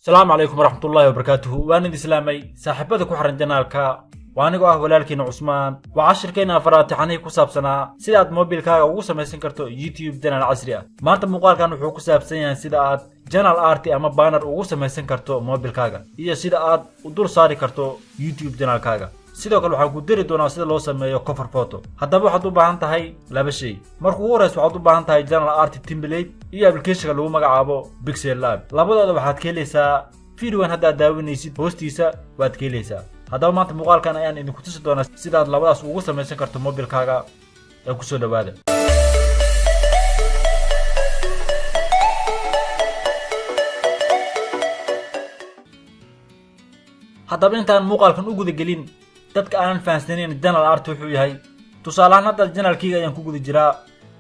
السلام عليكم ورحمة الله وبركاته. وأنا الإسلامي صاحبتك وحرن جنالك وأنا قاه ولالكين عثمان وعشر كينا فرات حني كساب سنة سيدات موبيل كا وسميسن كرتو يوتيوب دنا العصرية ما أنت مقال كانوا حقوق كساب سنة سيدات جنال آرتي أما بانر وسميسن كرتو موبيل كاغا هي سيدات ودور صاري كرتو يوتيوب دنا كاغا sidoo kale waxaan ku diri doonaa sida loo sameeyo cover photo haddaba waxaad u baahan tahay laba shay marka ugu horeysa waxaad u baahan tahay general art template iyo application lagu magacaabo pixel lab labadooda waxaad ka helaysaa videogan haddaad daawanaysid hoostiisa waad ka helaysaa haddaba maanta muuqaalkan ayaan idinku tusi doonaa sidaad labadaas ugu samaysan karto mobilkaaga ee kusoo dhawaada haddaba intaan muuqaalkan u guda gelin dadka aan fahansaneyn general art wuxuu yahay tusaalahan hadda generalkiga ayaan ku guda jiraa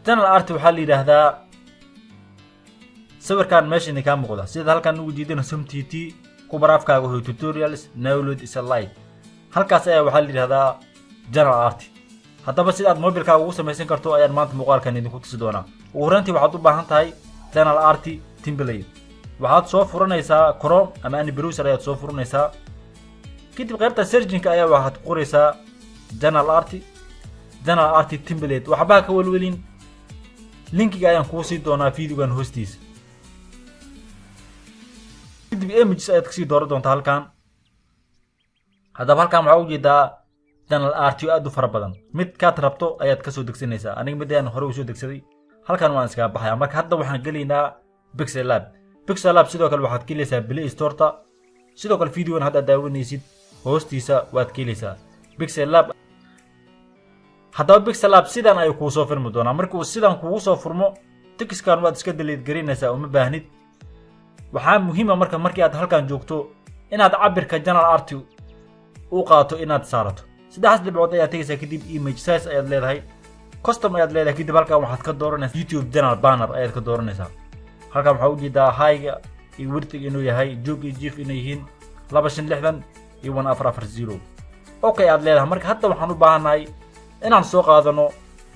general art waxaa la yiraahdaa sawirkan meesha ka muuqda sida halkan ugu jeedina SMTT ku baraafkaaga oo tutorials download is a light halkaas ayaa waxaa la yiraahdaa general art haddaba sida aad mobilkaaga ugu samaysan karto ayaan maanta muuqaalkan idinku tusi doonaa ugu horreyntii waxaad u baahan tahay general art template waxaad soo furanaysaa Chrome ama any browser ayaad soo furanaysaa كتب قيبتا سيرجنك ايا واحد قريسا جنرال ارتي تمبليت وحباها كولولين لينكي ايان كوسي دونا فيديو كان هوستيس كتب ايمجز ايا تكسي دورة دونتا هالكان هذا هالكان معوجي دا جنرال ارتي ادو فربادان ميد كات رابطو ايا تكسو دكسينيسا انيق مديان هورو شو دكسيدي هالكان وانسكا بحيا مارك هادا وحان قلينا بيكسل لاب سيدو كال واحد كيليسا بلي ستورتا سيدو كال فيديو هادا داونيسيد hoostiisa waad ka helaysaa pixel lab haddaba pixel lab sidan ayuu kuu soo furmi doonaa markuu sidan kugu soo furmo textkan waad iska delete gareynaysaa uma baahnid waxaa muhiim ah markii aad halkan joogto inaad cabirka general art u qaato inaad saarato saddex dhibcood ayaa tagaysaa kadib image size ayaad leedahay custom ayaad leedahay kadib halkan waxaad ka dooranaysaa youtube general banner ayaad ka dooranaysaa halkan waxaa u jeedaa high iyo width inuu yahay joog iyo jiif inay yihiin 260 يوان أفر زيرو أوكي أدليها مرك حتى وحنو باهناي إن عن سوق هذا نو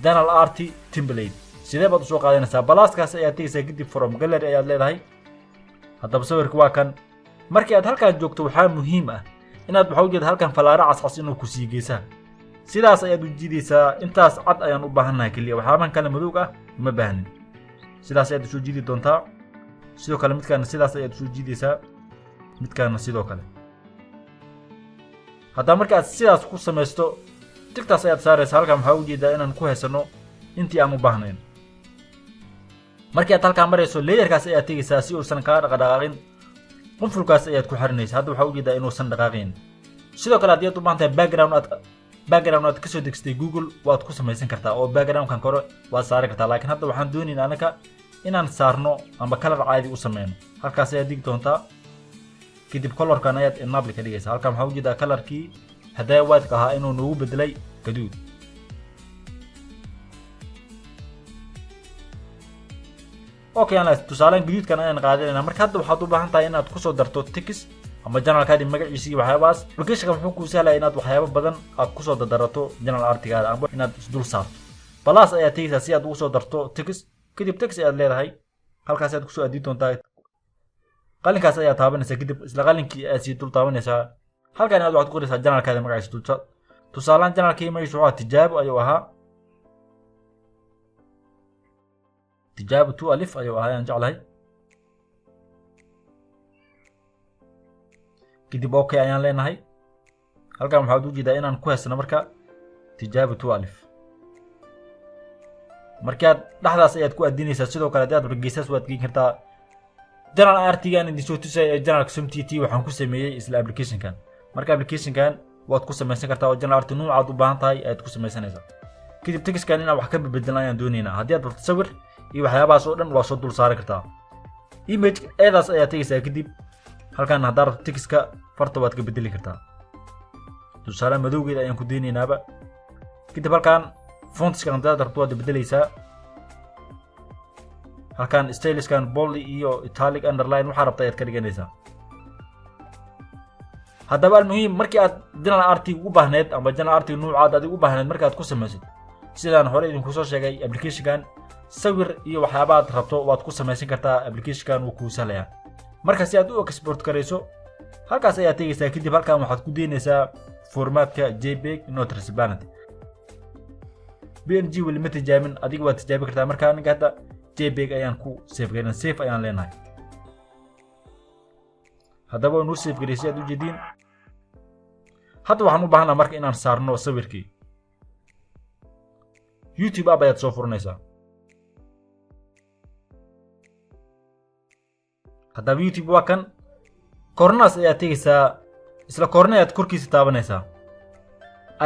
جنرال آرتي تمبليت سيدا بدو سوق هذا نسا بلاس كاس أياتي سيجدي فروم جاليري أدليها حتى بصور كواكن مركي أد هالكان جوكتو حال مهمة إن أد بحوجد هالكان فلارع عصاص إنه كوسيجيسا سيدا سيدو جديسا إنتاس عد أيان باهناي كلي وحامن كلام مدوكا ما باهن سيدا سيدو شو جديد دونتا سيدو كلام متكان سيدا سيدو شو جديسا متكان سيدو كلام هذا مركز سياس ku samaysto tigtaas ayaad saaraysaa halkan waxa uu jeedaa inaan ku heesano intii aan u baahnayn markii aad halkan marayso layerkaas ayaad tagaysaa si uusan ka dhaqaaqin qunfulkaas ayaad ku xirinaysaa hadda waxa uu jeedaa inuu san dhaqaaqin sidoo kale aad u baahan tahay background aad ka soo degstay Google waad ku samaysan kartaa oo background-kan kore waad saari kartaa laakiin hadda waxaan doonaynaa anaka inaan saarno ama color caadi u sameeyno halkaas ayaad dig doontaa كدب color كان ayaad enable ka dhigaysaa halkan waxa uu jeedaa colorkii hadaa white ka ahaa inuu noogu bedelay gaduud okay ana tusaaleen gaduudkan ayaan qaadanaynaa marka hadda waxaad u baahan tahay inaad ku soo darto text ama general kaadi magaciisa iyo waxyaabaas application wuxuu ku sahlaa inaad waxyaabo badan aad ku soo dardarato general artigaada ama inaad isdul saarto balaas ayaa tagaysaa si aad ugu soo darto text kadib text ayaad leedahay halkaas aad ku soo aadi doontaa qalinkaas ayaa taabanaysa kadib isla qalinkii aad si dul taabanaysaa halkan aad waxaad ku qoraysaa generalkaada magaciisa dul tusaalaan generalkii magaciisa waa tijaabo ayuu ahaa tijaabo 2 alif ayuu ahaa aan jeclahay kadib okay ayaan leenahay halkan waxaad u jeedaa inaan ku heesano marka tijaabo 2 alif markaad dhaxdaas ayaad ku adinaysaa sidoo kale aad wargeysaas waad geyn kartaa general artigan indii soo tusay general SMTT waxaan ku sameeyay isla application kan marka application kan waad ku samaysan kartaa oo general art nooc aad u baahan tahay aad ku samaysanaysaa kadib text kan inaan wax ka bedelaan doonaynaa haddii aad rabto sawir iyo waxyaabahaas oo dhan waa soo dul saari kartaa image eedaas ayaa tagaysaa kadib halkan haddaad rabto textka farta waad ka bedeli kartaa tusaale madowgeeda ayaan ku deenaynaaba kadib halkan fontskan haddaad rabto waad bedelaysaa halkan styliskan bold iyo italic underline waxa rabta ayaad ka dhiganaysaa haddaba almuhiim markii aad general art ugu baahneed ama general art noocaad aad ugu baahneed markaad ku samaysid sidaan hore idinku soo sheegay application kan sawir iyo waxyaabaad rabto waad ku samaysan kartaa application kan uu ku sahlayaa marka si aad u export karayso halkaas ayaa tagaysaa kadib halkan waxaad ku deynaysaa formatka JPEG not transparent PNG wali ma tijaabin adiga waad tijaabi kartaa marka aniga hadda JPEG ayaan ku save gareyn save ayaan leenahay haddaba inuu save gareysay aad u jeedin hadda waxaan u baahnaa marka inaan saarno sawirkii YouTube app ayaad soo furanaysaa haddaba YouTube waa kan kornaas ayaa tagaysaa isla korna ayaad korkiisa taabanaysaa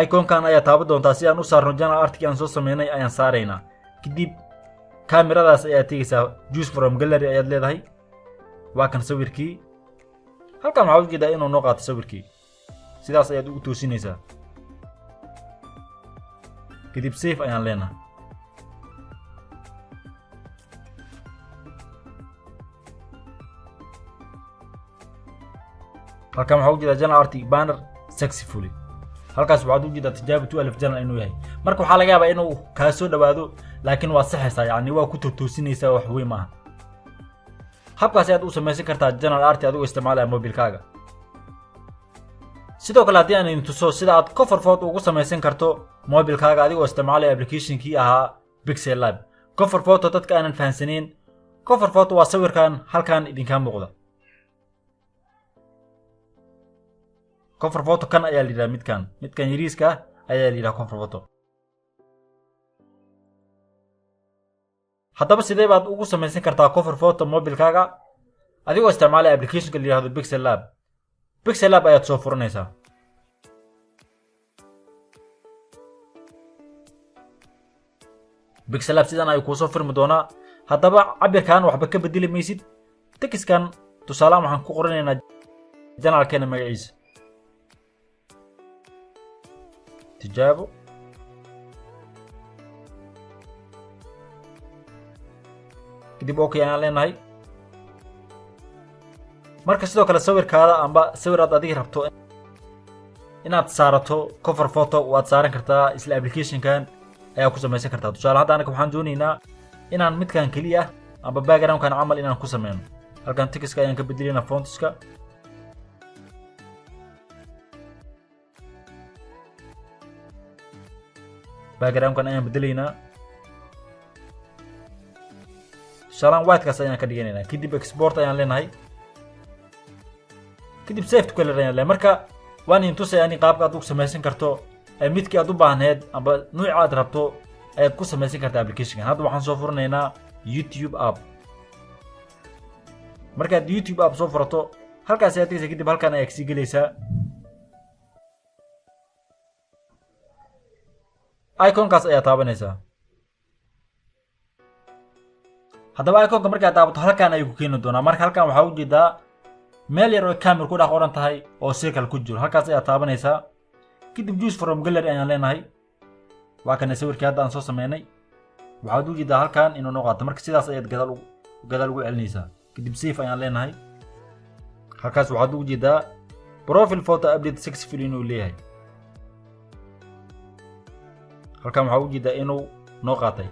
iconkan ayaa taaban doontaa si aan u saarno channel artki aan soo sameynay ayaan saaraynaa kadib kaamiradaas ayaa tagaysaa choose from gallery ayaad leedahay waa kan sawirkii halkan waxaad ujeedaa inuu noo qaato sawirkii sidaas ayaad ugu toosinaysaa kadib save ayaan leenahay halkan waxaa ujeedaa channel art banner successfully halkaas waxaad ujeedaa tijaabo 12 channel inuu yahay marka waxaa laga yaabaa inuu kaa soo dhawaado laakiin waa saxaysaa yani waa ku toosinaysaa wax weyn maaha habkaas ayaad u samaysan kartaa channel art adigoo isticmaalaya mobilkaaga sidoo kale haddii aan idin tuso sida aad cover photo ugu samaysan karto mobilkaaga adigoo isticmaalaya applicationkii ahaa Pixel Lab cover photo dadka aanan fahansaneyn cover photo waa sawirkan halkan idinka muuqda cover photo kan ayaa liiraa midkan yariiska ayaa liiraa cover photo haddaba sidee baad ugu samaysan kartaa cover photo mobilkaaga adigoo isticmaalaya applicationka la yiraahdo Pixel Lab ayaad soo furanaysaa Pixel Lab sidan ayuu kusoo furmi doonaa haddaba cabirkan waxba ka bedeli maysid textkan tusaalahan waxaan ku qoranaynaa channelkeena magaciisa tijaabo kadib okay ayaan leenahay marka sidoo kale sawirkaada amba sawiraad adiga rabto inaad saarato cover photo waad saaran kartaa isla applicationkan ayaa ku samaysan kartaa tusaale hadda anaga waxaan doonaynaa inaan midkan kaliya amba backgroundkan camal inaan ku sameyno halkan textka ayaan ka bedelinaa fontska backgroundkan ayaan bedelaynaa shalan whitekaas ayaan ka dhiganaynaa kadib export ayaan leenahay kadib save to color ayaan leenahay marka waan idin tusay ani qaabka aad u samaysan karto midkii aad u baahneed amba nooca aad rabto ayaad ku samaysan kartaa applicationkan hadda waxaan soo furanaynaa YouTube app markaad YouTube app soo furato halkaas ayaad tagaysaa kadib halkan ayaad kasii gelaysaa iconkaas ayaa taabanaysaa haddaba iconka markaad taabato halkan ayuu ku keeni doonaa marka halkan waxaa ujeedaa meel yar oo camera ku dhex qoran tahay oo circle ku jiro halkaas ayaa taabanaysaa kadib choose from gallery ayaan leenahay waa kan sawirkii hadda aan soo sameynay waxaad ujeedaa halkan inuu noo qaato marka sidaas ayaad gadaal ugu celinaysaa kadib save ayaan leenahay halkaas waxaad ujeedaa profile photo update successfully inuu leeyahay halkan waxaa ujeedaa inuu noo qaatay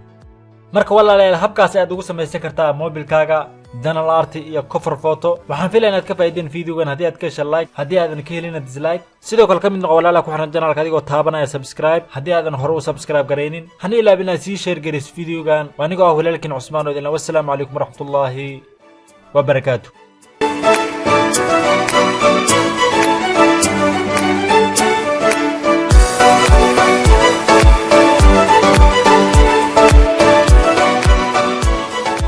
marka walaalayaal habkaas ayaad ugu samaysan kartaa mobilkaaga channel art iyo cover photo waxaan filayaa inaad ka faa'iideen videogan haddii aad ka heshay like haddii aadan ka helin dislike sidoo kale ka mid noqo walaalaha ku xiran channelka adigoo taabanaya subscribe haddii aadan hore u subscribe garaynin hana ilaabin inaad sii share garayso videogan waa anigoo ah walaalkiin Cusmaan oo idin wassalaamu calaykum waraxmatullaahi wabarakaatuh